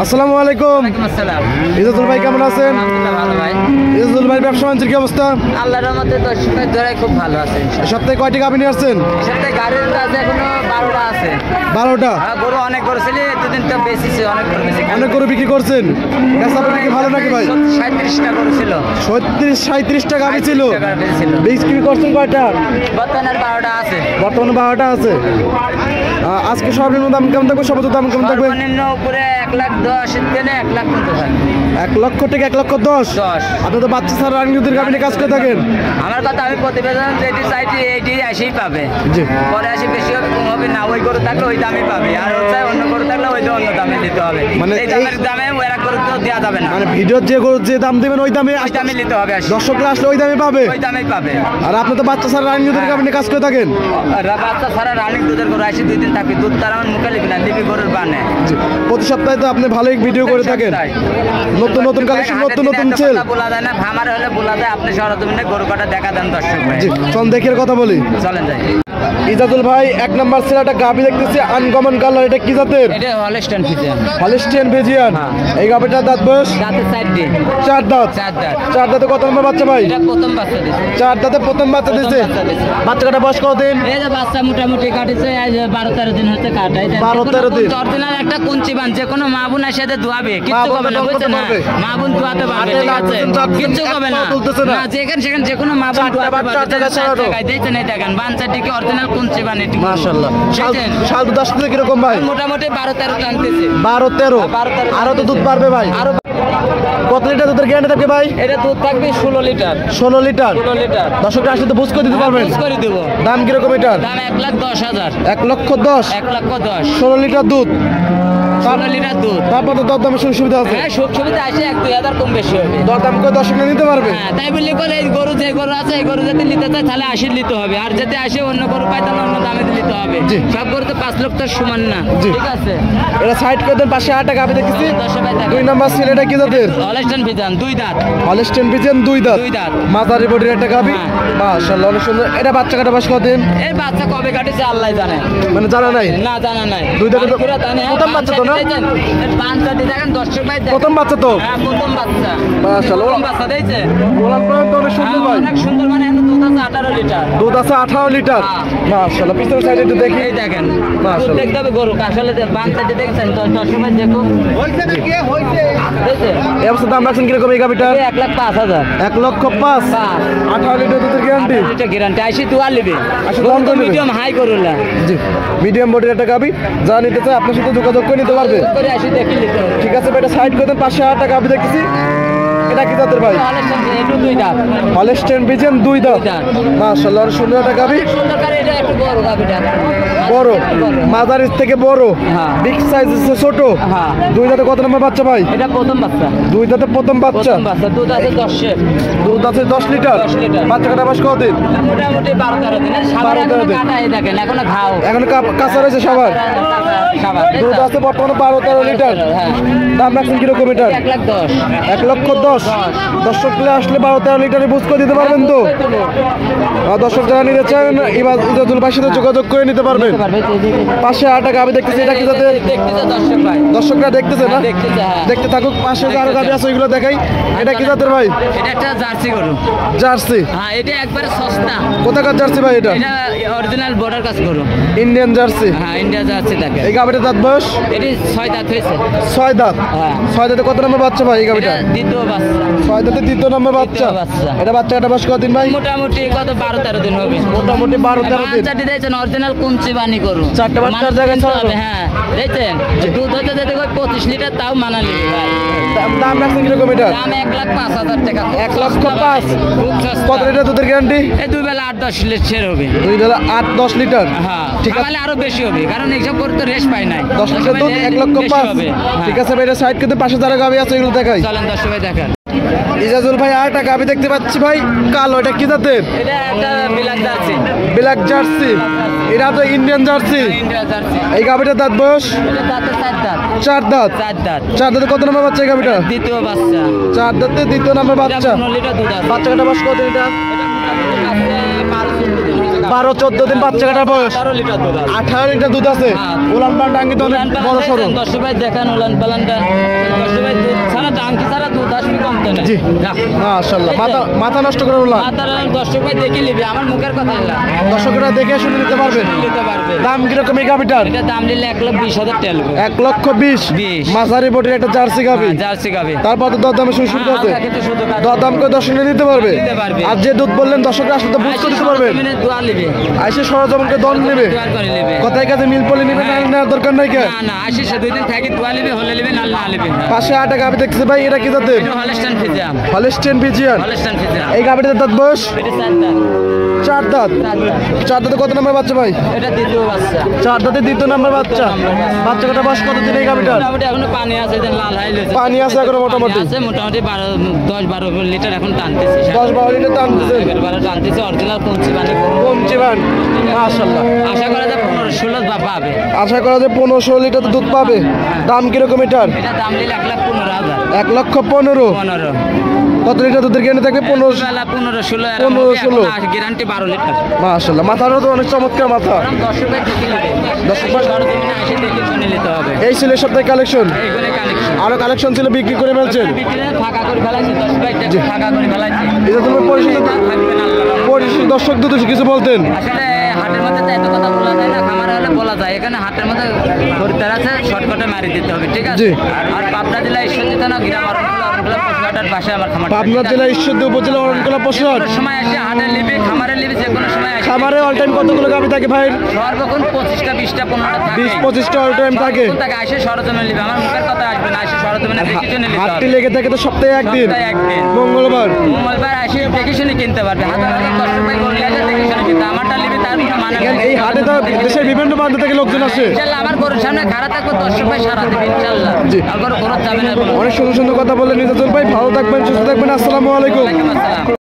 আসসালামু আলাইকুম। ইজাজুল ভাই কেমন আছেন? ভালো ভাই। ইজাজুল ভাই ব্যবসা বাণিজ্যের কি অবস্থা? আল্লাহর রহমতে দর্শকের ধরে খুব ভালো আছে। সপ্তাহে কয়টি গাভী নিয়ে আসছেন? সপ্তাহে গাড়ির আছে এখনো 12টা আছে। 12টা? গরু অনেক গরু ছিল, দুদিন তো বেশিছে, অনেক গরু বেশি। অনেক গরু বিক্রি করছেন? বেচাবেচা কি ভালো নাকি ভাই? 37টা গরু ছিল। 37টা গাভী ছিল। বিক্রি করছেন কয়টা? বর্তমানে 12টা আছে। বর্তমানে 12টা আছে। আজকে সর্বনিম্ন দাম কেমন থাকবে? সর্বোচ্চ দাম কেমন থাকবে? সর্বনিম্ন উপরে 1,10,000 থেকে 1,50,000 থাকবে। 1 লক্ষ থেকে 1,10,000। আপনি তো বাচ্চা ছাড়া রানিং দুধের গাভী নিয়ে কাজ করে থাকেন। আমার কথা আমি প্রতিবেদন যেটি চাইছি এইটি এসেই পাবে। জি। পরে আসি বেশি হবে কম হবে না, ওই গরু থাকলে ওই দামই পাবে, আর হচ্ছে অন্য গরু থাকলে ওই অন্য দামে দিতে হবে। মানে এই দামের দামে ওরা গরু তো দেওয়া যাবে না। মানে ভিডিওর যে গরু যে দাম দিবেন ওই দামে নিতে হবে। দর্শকরা আসলে ওই দামে পাবে। ওই দামেই পাবে। আর আপনি তো বাচ্চা ছাড়া রানিং দুধের গাভী নিয়ে কাজ করে থাকেন। বাচ্চা ছাড়া রানিং দুধের গরু আসি 2 দিন থাকবে, দুধ তার আমার মুখে লিখি না, লিপি গরুর বানে। প্রতি সপ্তাহে তো আপনি ভালোই ভিডিও করে থাকেন। নতুন নতুন কালেকশন, নতুন নতুন সেল বলা যায় না, খামারে হলে বলা যায়। আপনি সরজমিনে গরু কাটা দেখা দেন দর্শক ভাই। চল দেখের কথা বলি। চলেন যাই। ইজাজুল ভাই 1 নাম্বার সেল একটা গাভী দেখতেছি, আনকমন কালার। এটা কি জাতের? এটা হলস্টাইন ফ্রিজিয়ান। Holstein Friesian. এই গাভীটার দাঁত বয়স? দাঁতের সাইড দিয়ে 4 দাঁত। 4 দাঁত। 4 দাঁতে কত নম্বর বাচ্চা ভাই? এটা প্রথম বাচ্চা দিছে। 4 দাঁতে প্রথম বাচ্চা দিছে। বাচ্চাটা বয়স কতদিন? এই যে বাচ্চা মোটামুটি কাটিছে 12-13 দিন হতে কাটাই। 12-13 দিন। অরিজিনাল একটা কুঞ্চি বান, যে কোনো মা বোন এসে ধোয়াবে, কিচ্ছু হবে না, বুঝছেন না? মা বোন ধোয়াতে পারবে, ঠিক আছে? কিচ্ছু হবে না। না, যেখানে সেখানে যে কোনো মা বোন ধোয়াতে পারবে। দেখছেন এই দেখেন বাচ্চা টিকে অরিজিনাল কুঞ্চি বান। এটি মাশাআল্লাহ। শাল দুধ আসতে কিরকম ভাই? মোটামুটি 12-13 টানতেছে। 12-13। আরো তো দুধ পারবে ভাই। আরো কত লিটার দুধের গ্যারান্টি থাকবে ভাই? এটা দুধ থাকবে 16 লিটার। 16 লিটার। 16 লিটার। দর্শকরা আসলে তো বুঝ করে দিতে পারবেন? বুঝ করে দেব। দাম কিরকম এটার? দাম 1,10,000। 1,10,000। 1,10,000। 16 লিটার দুধ। 16 লিটার দুধ। তারপর তো দরদামের সুবিধা আছে। হ্যাঁ, সুখ সুবিধা আছে, 1-2 হাজার কম বেশি হবে। দরদাম করে দর্শকরা নিতে পারবে। হ্যাঁ, তাই বললি বলে এই গরু যে গরু আছে এই গরু যদি নিতে চায় তাহলে 80 নিতে হবে, আর যদি আসে অন্য গরু পায় তাহলে অন্য দামে নিতে হবে। সব গরু তো 5 লক্ষ সমান না, ঠিক আছে? এটা সাইড করে দেন। পাশে 8 টাকা আমি দেখতেছি। 2 নাম্বার সেল। এটা কি জাতের? হলস্টাইন ফ্রিজিয়ান 2 দাঁত। হলস্টাইন ফ্রিজিয়ান 2 দাঁত। 2 দাঁত। মাঝারি বডির একটা গাভী। মাশাআল্লাহ, অনেক সুন্দর। এটা বাচ্চা কাটা বয়স কতদিন? এই বাচ্চা কবে কাটিছে আল্লাহ জানে। মানে জানা নাই? না, জানা নাই। 2 দাঁতের প্রথম বাচ্চা তো না? বাচ্চা দিয়ে দেখেন দর্শক ভাই। প্রথম বাচ্চা তো? হ্যাঁ, প্রথম বাচ্চা। মাশাআল্লাহ, প্রথম বাচ্চা দিয়েছে। ওলান পর্যন্ত অনেক সুন্দর ভাই। অনেক সুন্দর, মানে এত দুধ আছে 18 লিটার। দুধ আছে 18 লিটার। মাশাআল্লাহ। পিছনের সাইডে একটু দেখি। এই দেখেন মাশাআল্লাহ। দেখতে হবে গরু আসলে বাচ্চা দিয়ে দেখছেন দর্শক ভাই। দেখো হইছে না, কে হইছে দেখছে। এই অবস্থা দাম রাখছেন কিরকম এই গাভীটার? 1,05,000। 1,05,000। 18 লিটার দুধের গ্যারান্টি। এটা গ্যারান্টি। 80 তো আর নেবে। দাম তো মিডিয়াম হাই করুলা। জি, মিডিয়াম বডির একটা গাভী। যা নিতে চায় আপনার সাথে যোগাযোগ করে নিতে পারবে। করে 80 দেখি নিতে হবে। ঠিক আছে ভাই, এটা সাইড করে দেন। পাশে 8 টাকা গাভী দেখতেছি। এটা কি জাতের ভাই? একটু 2 দাঁত। হলস্টাইন ফ্রিজিয়ান 2 দাঁত। মাশাআল্লাহ, অনেক সুন্দর একটা গাভী। সুন্দর করে এটা একটু বড় গাবিটা। বড়, মাঝারির থেকে বড়। হ্যাঁ। বিগ সাইজ ছোট। হ্যাঁ। 2 দাঁতে কত নম্বর বাচ্চা ভাই? এটা প্রথম বাচ্চা। 2 দাঁতে প্রথম বাচ্চা। প্রথম বাচ্চা। দুধ আছে 10 দুধ আছে 10 লিটার। 10 লিটার। বাচ্চা কাটা বয়স কতদিন? মোটামুটি 12-13 দিন। 12-13 দিন। কাটা এই দেখেন এখনো ঘাও। এখন কাঁচা রয়েছে সবার। দুধ আছে বর্তমানে 12-13 লিটার। হ্যাঁ। দাম রাখছেন কিরকম এটার? 1,10,000। 1,10,000। দর্শকরা আসলে 12-13 লিটারে বুঝ করে দিতে পারবেন তো? দর্শক যারা নিতে চান ইজাজুল ভাইয়ের সাথে যোগাযোগ করে নিতে পারবেন। পাশে 8 টাকা আমি দেখতেছি। এটা কি জাতের? দেখতেছে দর্শক ভাই। দর্শকরা দেখতেছে না? দেখতেছে, হ্যাঁ। দেখতে থাকুক। পাশে যে আরো গাভী আছে ওইগুলো দেখাই। এটা কি জাতের ভাই? এটা একটা জার্সি গরু। জার্সি। হ্যাঁ, এটা একবারে সস্তা। কোথাকার জার্সি ভাই এটা? এটা অরিজিনাল বর্ডার কাজ গরু। Indian jersey. হ্যাঁ, ইন্ডিয়া জার্সি থাকে। এই গাভীটার দাঁত বয়স? এটি 6 দাঁত হয়েছে। 6 দাঁত। হ্যাঁ। 6 দাঁতে কত নম্বর বাচ্চা ভাই এই গাভীটা? এটা দ্বিতীয় বাচ্চা। 6 দাঁতে দ্বিতীয় নম্বর বাচ্চা। বাচ্চা। এটা বাচ্চা কাটা বয়স কতদিন ভাই? মোটামুটি কত 12-13 দিন হবে। মোটামুটি 12-13 দিন। বাচ্চাটি দিয়েছেন অরিজিনাল কুঞ্চি বানি গরু। 4টা বাচ্চার মানুষ জায়গায় কিনতে 6 হবে, হ্যাঁ দেখছেন। দুধ হতে যেতে 25 লিটার, তাও মানালি ভাই। দাম রাখছেন কিরকম এটা? দাম 1,05,000 টাকা। 1,05,000। খুব সস্তা। কত লিটার দুধের গ্যারান্টি? এই 2 বেলা 8-10 লিটার হবে। 2 বেলা 8-10 লিটার। হ্যাঁ, ঠিক আছে। তাহলে আরো বেশি হবে, কারণ এইসব করে তো রেশ পাই নাই। 10 লিটার দুধ 1,05,000 হবে। ঠিক আছে ভাই, এটা সাইড করতে পাশে যারা গাভী আছে এগুলো দেখাই। চলেন দর্শক ভাই দেখেন। ইজাজুল ভাই আর একটা গাভী দেখতে পাচ্ছি ভাই, কালো। এটা কি জাতের? এটা একটা ব্ল্যাক জার্সি। Black jersey. এটা তো ইন্ডিয়ান জার্সি। India jersey. এই গাভীটার দাঁত বয়স? এটা দাঁতে 4 দাঁত। 4 দাঁত। 4 দাঁত। 4 দাঁতে কত নম্বর বাচ্চা এই গাভীটা? দ্বিতীয় বাচ্চা। 4 দাঁতে দ্বিতীয় নম্বর বাচ্চা। 15 লিটার দুধ আছে। বাচ্চা কাটা বয়স কত এটা? এটা মোটামুটি আছে 12-14 দিন। 12-14 দিন বাচ্চা কাটার বয়স। 18 লিটার দুধ আছে। 18 লিটার দুধ আছে। হ্যাঁ। উলান পালান টাঙ্গি তো অনেক বড় সরো। দর্শক ভাই দেখেন উলান পালানটা, দর্শক ভাই দুধ ছাড়া টাঙ্কি ছাড়া দুধ আসবে কমতে না। জি মাশাআল্লাহ, মাথা নষ্ট করে উলান। মাথার দর্শক ভাই দেখে নিবে, আমার মুখের কথা না, দর্শকরা দেখে শুনে নিতে পারবে। নিতে পারবে। দাম কিরকম এই গাভিটার? এটা দাম নিলে 1,20,000 টাকা লাগবে। 1,20,000 মাঝারি বটির একটা জার্সি গাভি। জার্সি গাভি। তারপর তো দরদামে সুযোগ আছে। হালকা কিছু শুধু কাজ। দরদাম করে দর্শনে নিতে পারবে। নিতে পারবে। আর যে দুধ বললেন দর্শকরা আসলে তো বুঝতে দিতে পারবেন। দোয়া নিবে। আইসে সরজমকে দল নেবে। দোয়া করে নিবে। কথায় কাছে মিল পলি নেবে, না নেওয়ার দরকার নাই কে? না না, আসি সে 2 দিন থাকি দোয়া নিবে, হলে নিবে না নিবে না। পাশে 8 গাভি দেখতেছি ভাই, এটা কি জাতের? এটা Holstein Friesian. Holstein Friesian. Holstein Friesian. এই গাভিটার দাঁত বয়স এটা 4 দাঁত। 4 দাঁত। 4 দাঁত। 4 দাঁতে কত নম্বর বাচ্চা ভাই? এটা দ্বিতীয় বাচ্চা। 4 দাঁতে 2য় নম্বর বাচ্চা। বাচ্চা কটা বয়স কত দিন এই গাভিটার? মোটামুটি এখনো পানি আছে, যে লাল হাইল হয়েছে। পানি আছে এখনো মোটামুটি। আছে মোটামুটি 10-12 লিটার এখন টানতেছে। 10-12 লিটার টানতেছে। 12 টানতেছে, অরিজিনাল কুঞ্চি বানি। কমছে ভান মাশাআল্লাহ। আশা করা যায় 15-16 বা পাবে। আশা করা যায় 15-16 লিটার দুধ পাবে। দাম কিরকম এটার? এটা দাম নিলে 1,15,000। 1,15,000। 15। কত লিটার দুধের গ্যারান্টি থাকবে? 15 বেলা 15-16 15-16 গ্যারান্টি 12 লিটার। মাশাআল্লাহ, মাথারও তো অনেক চমৎকার মাথা। বরং 10 ভাই দেখে নেবে। 10 ভাই সরজমিনে এসে দেখে শুনে নিতে হবে। এই ছিল সপ্তাহে কালেকশন। এইগুলো কানেকশন। আরো কালেকশন ছিল বিক্রি করে ফেলছেন। বিক্রি ফাঁকা করে ফেলাইছে, 10 ভাই ফাঁকা করে ফেলাইছে। এটা তুমি পরিচিত থাকবে না আল্লাহ। পরিচিত দর্শক দুটো কিছু বলতেন। আসলে হাটের মধ্যে তো এত কথা বলা যায় না, খামারে হলে বলা যায়। এখানে হাটের মধ্যে খরিদ্দার আছে, শর্টকাটে মারি দিতে হবে, ঠিক আছে? জি। আর পাবনা জেলা ঈশ্বরদী থানা গ্রাম অরণকুলা পশুহাটের পাশে আমার খামার। পাবনা জেলা ঈশ্বরদী উপজেলা অরণকুলা পশুহাট। যে কোনো সময় এসে হাটের লিবি, খামারের লিবি, যে কোনো সময় আসে। খামারে অল টাইম কতগুলো গাভি থাকে ভাই? সর্বক্ষণ 25টা 20টা 15টা থাকে। 20-25টা অল টাইম থাকে। সর্বক্ষণ থাকে, আসে সরজমিনে লিবি। আমার মুখের কথা আসবে না, আসে সরজমিনে দেখে শুনে নিতে হাটটি হবে। লেগে থাকে তো সপ্তাহে একদিন, সপ্তাহে একদিন। মঙ্গলবার। মঙ্গলবার আসে দেখে শুনে কিনতে পারবে। হাজার হাজার দর্শক ভাই বললে আসে দেখে শুনে কিনতে। আমারটা লিবি, তার কোনো মানে এখানে নেই। এই হাটে তো দেশের বিভিন্ন প্রান্ত থেকে লোকজন আসে। ইনশাআল্লাহ আমার গরুর সামনে খাড়া থাকবো, দর্শক ভাই সারা দেবে ইনশাআল্লাহ। জি। আর গরু খরচ যাবে না কোনো। অনেক সুন্দর সুন্দর কথা বললেন নিজাজুল ভাই। ভালো থাকবেন, সুস্থ থাকবেন। আসসালামু আলাইকুম। ওয়ালাইকুম আসসালাম।